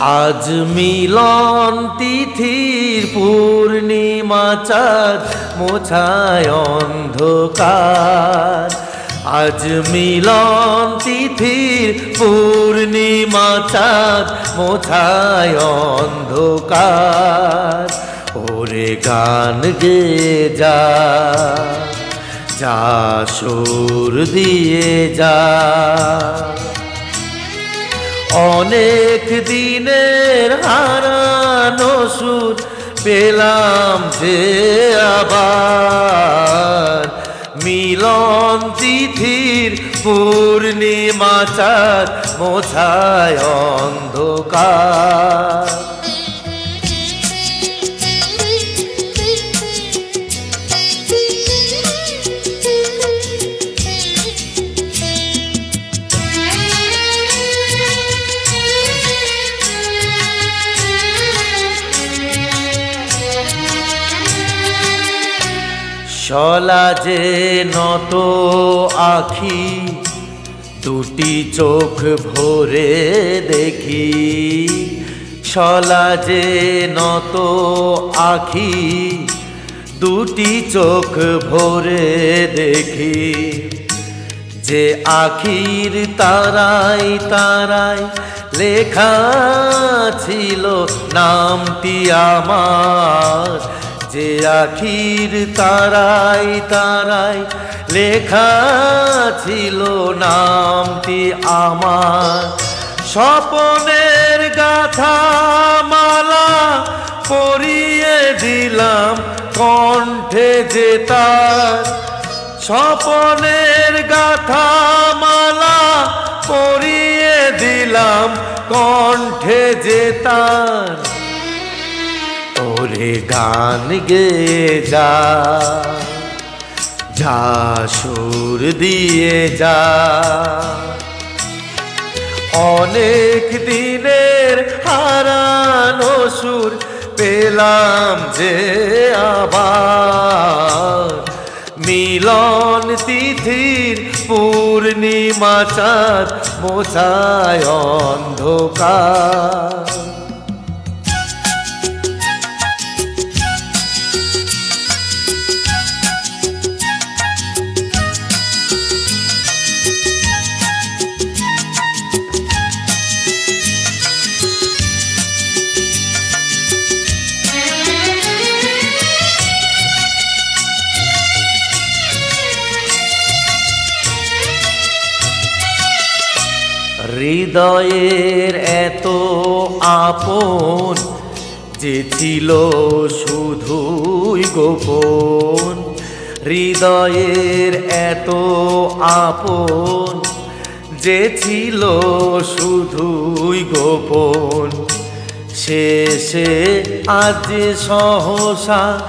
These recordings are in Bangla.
আজ মিলন তিথির পূর্ণিমা চাঁদ মোছায় অন্ধকার। আজ মিলন তিথির পূর্ণিমা চাঁদ মোছায় অন্ধকার। ওরে গান গেয়ে যা, যা সুর দিয়ে যা। অনেক দিনের হারানো সুর পেলাম যে আবার। মিলন তিথির পূর্ণিমা চাঁদ মোছায় অন্ধকার। শলা যে নত আখি, দুটি চোখ ভরে দেখি। শলা যে নত আখি, দুটি চোখ ভরে দেখি। যে আখির তারায় তারায় লেখা ছিল নামটি আমার। যে আখির তারায় তারায় লেখা ছিল নামটি আমার। স্বপনের গাথা মালা পরিয়ে দিলাম কণ্ঠে যে তার। স্বপনের গাথা মালা পরিয়ে দিলাম কণ্ঠে যে তার। ওরে গান গেয়ে যা, যা সুর দিয়ে যা। অনেক দিনের হারানো সুর পেলাম যে আবার। মিলন তিথির পূর্ণিমা চাঁদ মোছায় অন্ধকার। হৃদয়ের এত আপন যে ছিল শুধুই গোপন। হৃদয়ের এত আপন যে ছিল শুধুই গোপন। শেষে আজ সহসা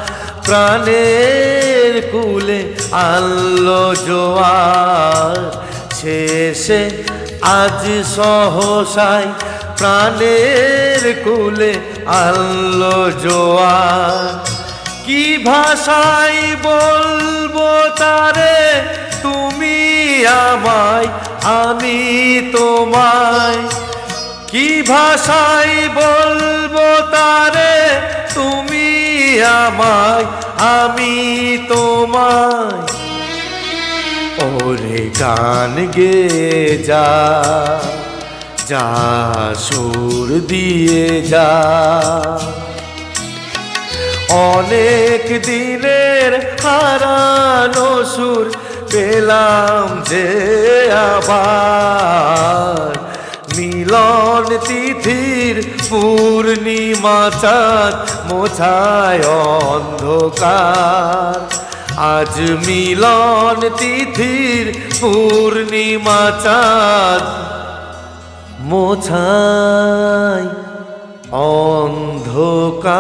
প্রাণের কুলে আনলো জোয়ার। শেষে আজ সহসাই প্রাণের কুলে আনলো জোয়ার। কি ভাষায় বলবো তারে তুমি আমায় আমি তোমায়। কি ভাষায় বলবো তারে তুমি আমায় আমি তোমায়। ওরে গান গেয়ে যা, যা সুর দিয়ে যা। অনেক দিনের হারানো সুর পেলাম যে আবার। মিলন তিথির পূর্ণিমা চাঁদ মোছায় অন্ধকার। আজ মিলন তিথির পূর্ণিমা চাঁদ মোছায় অন্ধকার।